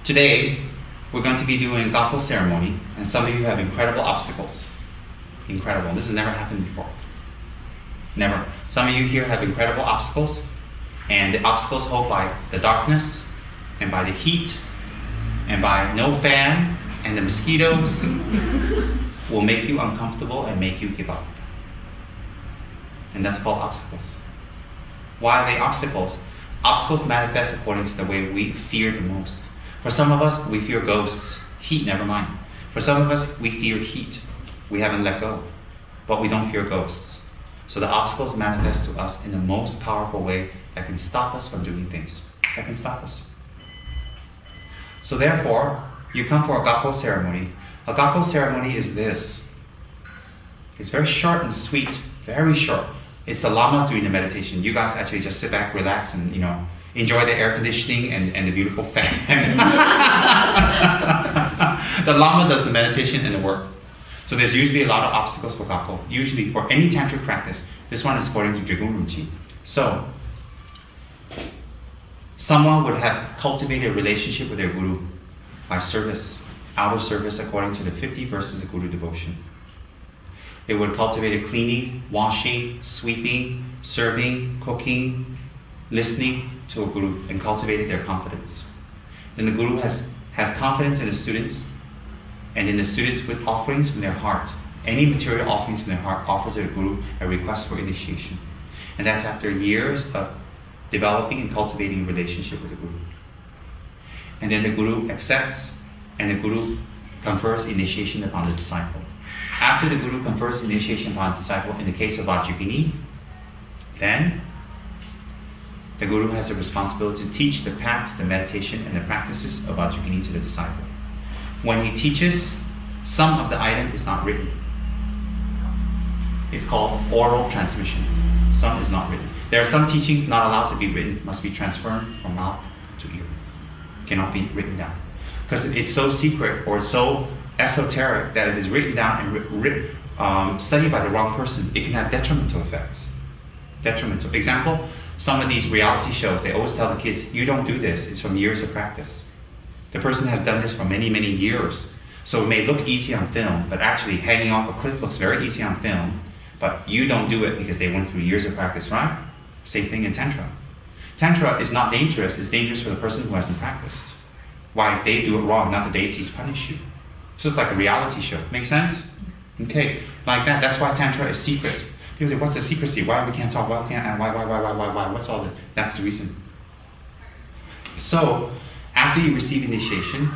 Today, we're going to be doing Kako ceremony, and some of you have incredible obstacles. Incredible. This has never happened before. Never. Some of you here have incredible obstacles, and the obstacles hold by the darkness, and by the heat, and by no fan, and the mosquitoes will make you uncomfortable and make you give up. And that's called obstacles. Why are they obstacles? Obstacles manifest according to the way we fear the most. For some of us, we fear ghosts. Heat, never mind. For some of us, we fear heat. We haven't let go. But we don't fear ghosts. So the obstacles manifest to us in the most powerful way that can stop us from doing things. That can stop us. So therefore, you come for a Kako ceremony. A Kako ceremony is this. It's very short and sweet. Very short. It's the Lama doing the meditation. You guys actually just sit back, relax, and enjoy the air conditioning and the beautiful fan. The Lama does the meditation and the work. So there's usually a lot of obstacles for Kako. Usually for any tantric practice. This one is according to Dragun Rinpoche. So, someone would have cultivated a relationship with their guru by service, outer service according to the 50 verses of Guru devotion. They would cultivate cleaning, washing, sweeping, serving, cooking, listening to a guru, and cultivated their confidence. Then the guru has confidence in the students, and in the students with offerings from their heart. Any material offerings from their heart offers the guru a request for initiation. And that's after years of developing and cultivating a relationship with the guru. And then the guru accepts, and the guru confers initiation upon the disciple. After the guru confers initiation upon the disciple, in the case of Vajrayogini, then the guru has a responsibility to teach the paths, the meditation, and the practices of Vajrayogini to the disciple. When he teaches, some of the item is not written. It's called oral transmission. Some is not written. There are some teachings not allowed to be written, must be transferred from mouth to ear. Cannot be written down. Because it's so secret or so esoteric that it is written down and studied by the wrong person. It can have detrimental effects. Detrimental. Example, some of these reality shows, they always tell the kids, you don't do this. It's from years of practice. The person has done this for many, many years. So it may look easy on film, but actually hanging off a cliff looks very easy on film, but you don't do it because they went through years of practice, right? Same thing in Tantra. Tantra is not dangerous. It's dangerous for the person who hasn't practiced. Why? They do it wrong, not the deities punish you. So it's like a reality show. Make sense? Okay, like that. That's why Tantra is secret. People say, what's the secrecy? Why we can't talk? Why can't? Why? What's all this? That's the reason. So, after you receive initiation,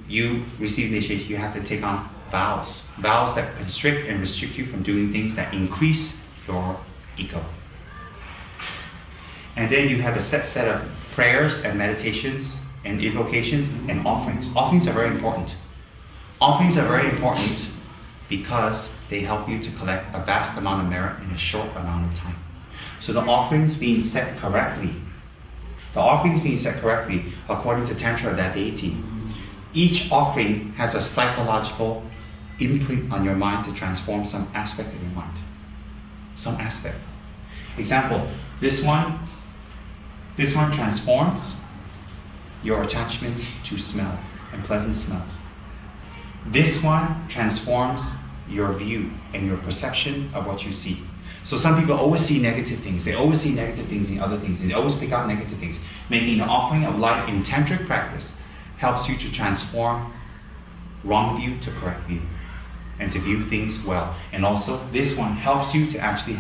you have to take on vows. Vows that constrict and restrict you from doing things that increase your ego. And then you have a set of prayers and meditations and invocations and offerings. Offerings are very important. Offerings are very important because they help you to collect a vast amount of merit in a short amount of time. So the offerings being set correctly, according to Tantra of that deity, each offering has a psychological imprint on your mind to transform some aspect of your mind. Some aspect. Example, this one transforms your attachment to smells and pleasant smells. This one transforms your view and your perception of what you see. So some people always see negative things. They always see negative things in other things. And they always pick out negative things. Making the offering of light in tantric practice helps you to transform wrong view to correct view. And to view things well. And also, this one helps you to actually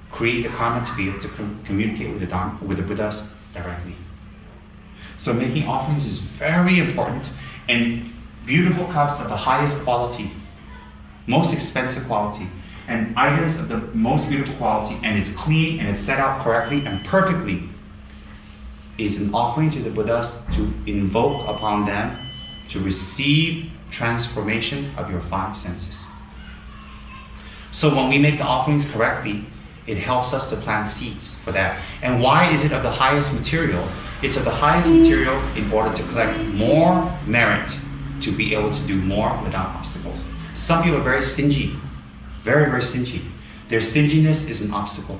create the karma to be able to communicate with the Dharma, with the Buddhas directly. So making offerings is very important, and beautiful cups of the highest quality, most expensive quality, and items of the most beautiful quality, and it's clean and it's set out correctly and perfectly, is an offering to the Buddhas to invoke upon them to receive transformation of your 5 senses. So when we make the offerings correctly, it helps us to plant seeds for that. And why is it of the highest material? It's of the highest material in order to collect more merit to be able to do more without obstacles. Some people are very stingy. Very, very stingy. Their stinginess is an obstacle.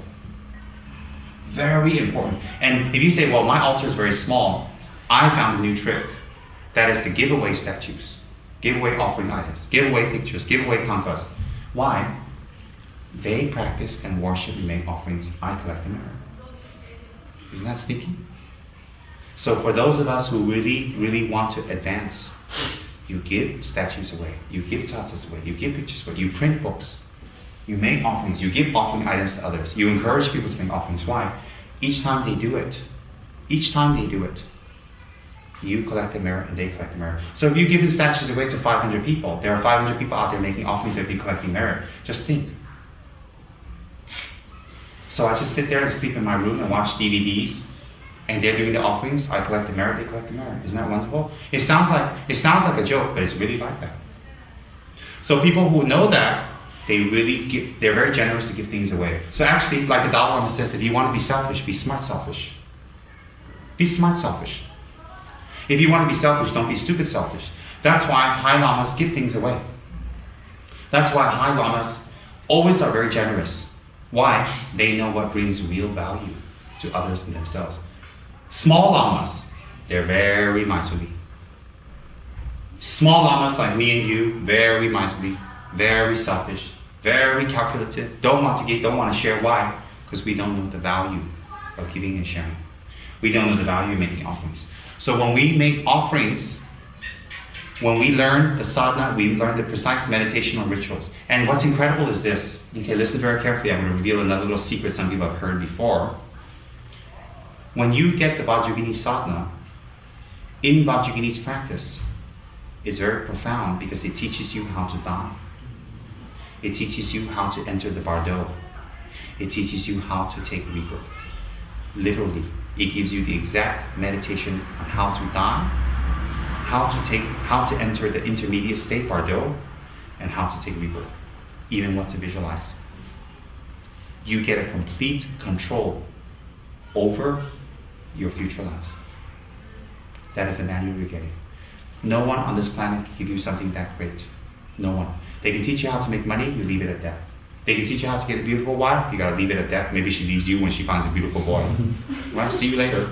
Very important. And if you say, well, my altar is very small, I found a new trick. That is to give away statues, give away offering items, give away pictures, give away tankas. Why? They practice and worship and make offerings. I collect the mirror. Isn't that sneaky? So for those of us who really, really want to advance, you give statues away, you give tsatsas away, you give pictures away, you print books, you make offerings, you give offering items to others, you encourage people to make offerings. Why? Each time they do it, you collect a mirror and they collect a mirror. So if you've given statues away to 500 people, there are 500 people out there making offerings that be collecting mirror. Just think. So I just sit there and sleep in my room and watch DVDs, and they're doing the offerings. I collect the mirror, they collect the mirror. Isn't that wonderful? It sounds like a joke, but it's really like that. So people who know that, they're very generous to give things away. So actually, like the Dalai Lama says, if you want to be selfish, be smart selfish. Be smart selfish. If you want to be selfish, don't be stupid selfish. That's why High Lamas give things away. That's why High Lamas always are very generous. Why? They know what brings real value to others and themselves. Small Lamas, they're very miserly. Small Lamas like me and you, very miserly, very selfish, very calculative, don't want to give, don't want to share. Why? Because we don't know the value of giving and sharing. We don't know the value of making offerings. So when we make offerings, when we learn the sadhana, we learn the precise meditational rituals. And what's incredible is this. Okay, listen very carefully. I'm going to reveal another little secret some people have heard before. When you get the Vajrayogini sadhana, in Vajrayogini's practice, it's very profound because it teaches you how to die. It teaches you how to enter the bardo. It teaches you how to take rebirth. Literally, it gives you the exact meditation on how to die, how to enter the intermediate state, bardo, and how to take rebirth, even what to visualize. You get a complete control over your future lives. That is the manual you're getting. No one on this planet can give you something that great. No one. They can teach you how to make money, you leave it at death. They can teach you how to get a beautiful wife, you gotta leave it at death. Maybe she leaves you when she finds a beautiful boy. Well, see you later.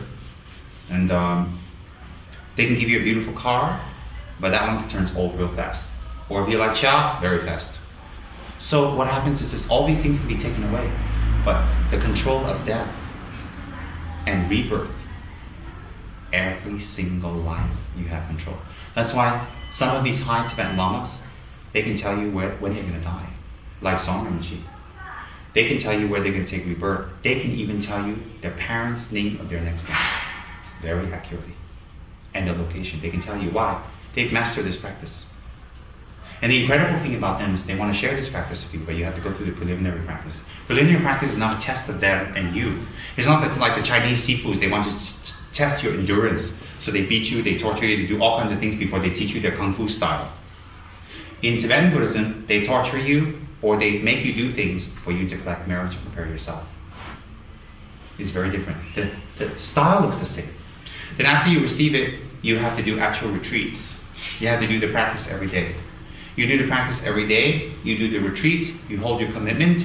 And they can give you a beautiful car, but that one turns old real fast. Or if you like chow, very fast. So what happens is all these things can be taken away, but the control of death and rebirth, every single life you have control. That's why some of these high Tibetan lamas, they can tell you when they're going to die, like Song Rinpoche. They can tell you where they're going to take rebirth. They can even tell you their parents' name of their next life, very accurately, and the location. They can tell you why. They've mastered this practice. And the incredible thing about them is they want to share this practice with you, but you have to go through the preliminary practice. Preliminary practice is not a test of them and you. It's not like the Chinese sifus, they want to test your endurance. So they beat you, they torture you, they do all kinds of things before they teach you their Kung Fu style. In Tibetan Buddhism, they torture you or they make you do things for you to collect merit to prepare yourself. It's very different. The style looks the same. Then after you receive it, you have to do actual retreats. You have to do the practice every day. You do the practice every day, you do the retreat, you hold your commitment.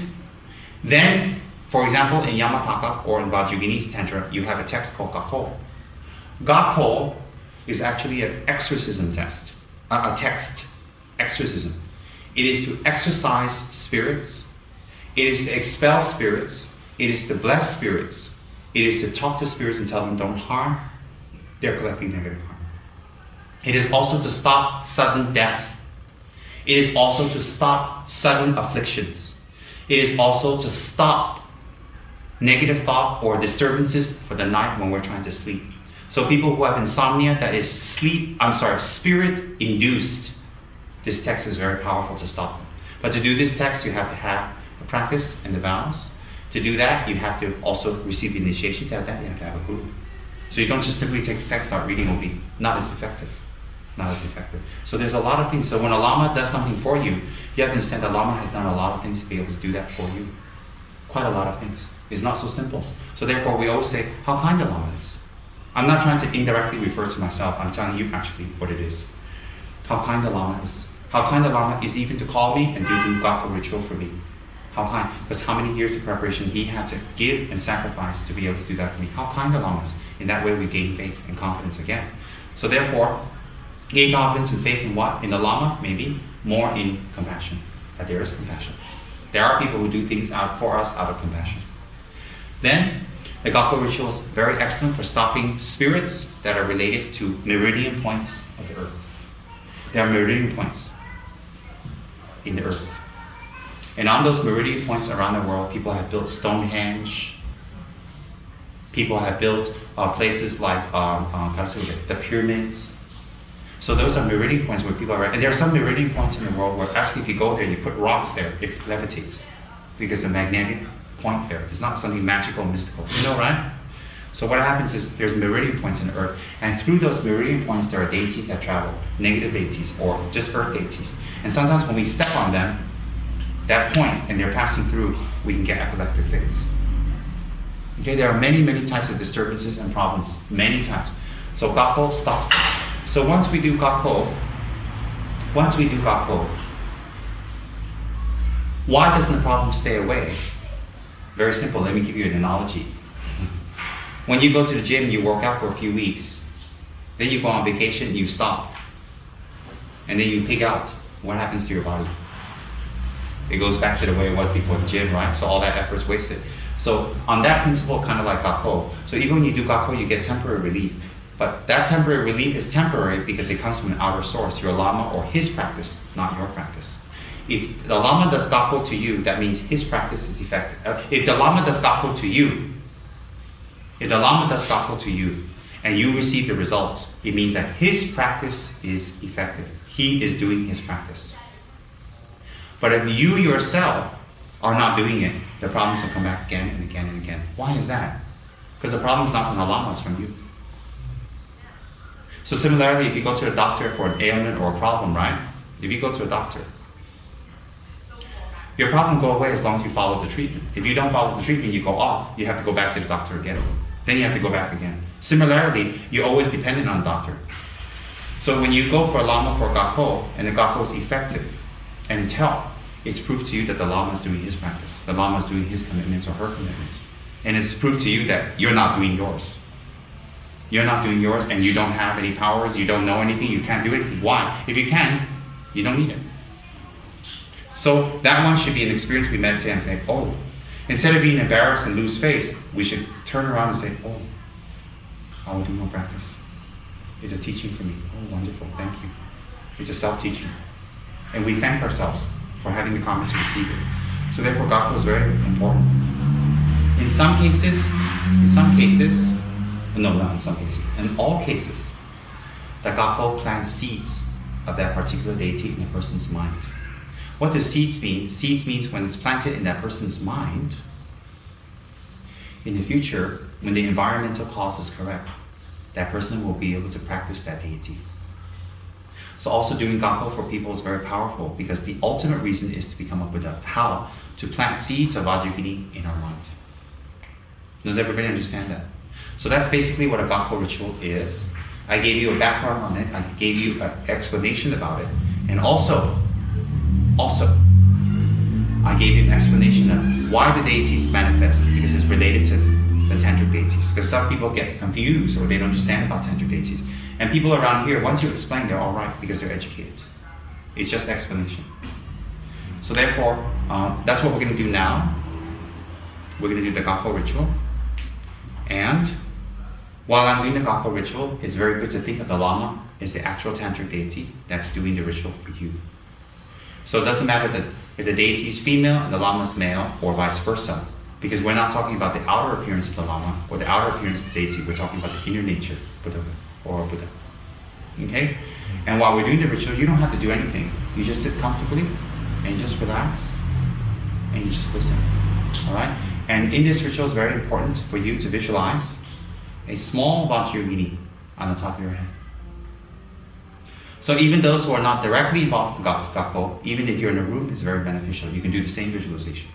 Then, for example, in Yamataka or in Vajrayogini's Tantra, you have a text called Kako. Kako is actually an exorcism text, exorcism. It is to exorcise spirits, it is to expel spirits, it is to bless spirits, it is to talk to spirits and tell them don't harm, they're collecting negative harm. It is also to stop sudden death. It is also to stop sudden afflictions. It is also to stop negative thought or disturbances for the night when we're trying to sleep. So people who have insomnia that is spirit induced, this text is very powerful to stop them. But to do this text, you have to have the practice and the vows. To do that, you have to also receive the initiation. To have that, you have to have a guru. So you don't just simply take the text, start reading, will be not as effective. Not as effective. So there's a lot of things. So when a Lama does something for you, you have to understand that Lama has done a lot of things to be able to do that for you. Quite a lot of things. It's not so simple. So therefore we always say, how kind the Lama is. I'm not trying to indirectly refer to myself. I'm telling you actually what it is. How kind the Lama is. How kind the Lama is even to call me and do the Kako ritual for me. How kind? Because how many years of preparation he had to give and sacrifice to be able to do that for me. How kind the Lama is. In that way we gain faith and confidence again. So therefore, gain confidence and faith in what? In the Lama, maybe. More in compassion. That there is compassion. There are people who do things for us out of compassion. Then, the Kako ritual is very excellent for stopping spirits that are related to meridian points of the earth. There are meridian points in the earth. And on those meridian points around the world, people have built Stonehenge. People have built places like the pyramids. So those are meridian points where people are, and there are some meridian points in the world where actually if you go there, you put rocks there, it levitates. Because the magnetic point there is not something magical and mystical. You know, right? So what happens is there's meridian points in the earth, and through those meridian points there are deities that travel, negative deities or just earth deities. And sometimes when we step on them, that point, and they're passing through, we can get epileptic fits. Okay, there are many, many types of disturbances and problems. Many types. So Kako stops them. So once we do Kako, why doesn't the problem stay away? Very simple. Let me give you an analogy. When you go to the gym, you work out for a few weeks. Then you go on vacation, you stop. And then you pig out. What happens to your body? It goes back to the way it was before the gym, right? So all that effort's wasted. So on that principle, kind of like Kako. So even when you do Kako, you get temporary relief. But that temporary relief is temporary because it comes from an outer source, your Lama or his practice, not your practice. If the Lama does Kako to you, that means his practice is effective. If the Lama does Kako to you, and you receive the results, it means that his practice is effective. He is doing his practice. But if you yourself are not doing it, the problems will come back again and again and again. Why is that? Because the problem is not from the Lama, it's from you. So similarly, if you go to a doctor for an ailment or a problem, right? If you go to a doctor, your problem will go away as long as you follow the treatment. If you don't follow the treatment, you go off, you have to go back to the doctor again. Then you have to go back again. Similarly, you're always dependent on the doctor. So when you go for a Lama for Kako, and the Kako is effective, and it's help, it's proof to you that the Lama is doing his practice. The Lama is doing his commitments or her commitments. And it's proof to you that you're not doing yours. You're not doing yours, and you don't have any powers, you don't know anything, you can't do it. Why? If you can, you don't need it. So that one should be an experience we meditate and say, oh, instead of being embarrassed and lose face, we should turn around and say, oh, I will do more practice. It's a teaching for me. Oh, wonderful, thank you. It's a self-teaching. And we thank ourselves for having the karma to receive it. So therefore, Kako is very important. In all cases, the Kako plants seeds of that particular deity in a person's mind. What does seeds mean? Seeds means when it's planted in that person's mind, in the future, when the environmental cause is correct, that person will be able to practice that deity. So also doing Kako for people is very powerful because the ultimate reason is to become a Buddha. How? To plant seeds of Vajrayogini in our mind. Does everybody understand that? So that's basically what a Kako ritual is. I gave you a background on it. I gave you an explanation about it. And also, I gave you an explanation of why the deities manifest, because it's related to the tantric deities. Because some people get confused or they don't understand about tantric deities. And people around here, once you explain, they're all right because they're educated. It's just explanation. So therefore, that's what we're going to do now. We're going to do the Kako ritual. And while I'm doing the Kako ritual, it's very good to think of the Lama as the actual tantric deity that's doing the ritual for you. So it doesn't matter that if the deity is female and the Lama is male, or vice versa, because we're not talking about the outer appearance of the Lama or the outer appearance of the deity, we're talking about the inner nature, Buddha or Buddha. Okay? And while we're doing the ritual, you don't have to do anything. You just sit comfortably and you just relax and you just listen. Alright? And in this ritual, it's very important for you to visualize a small Vajrayogini on the top of your head. So even those who are not directly involved in Kako, even if you're in a room, it's very beneficial. You can do the same visualization.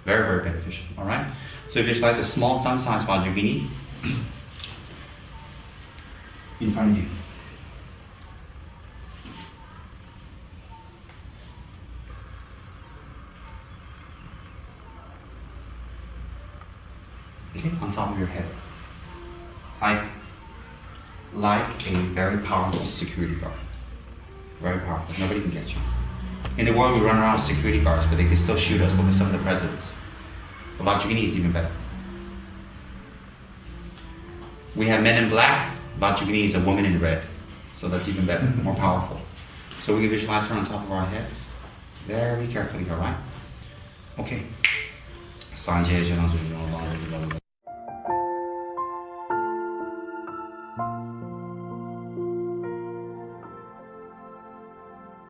Very, very beneficial. Alright? So visualize a small thumb-sized Vajrayogini in front of you. top of your head. Like a very powerful security guard. Very powerful. Nobody can get you. In the world, we run around with security guards, but they can still shoot us. Look at some of the presidents. The Vajrayogini is even better. We have men in black. Vajrayogini is a woman in red. So that's even better, more powerful. So we can visualize her on top of our heads. Very carefully, alright? Okay. Sanjay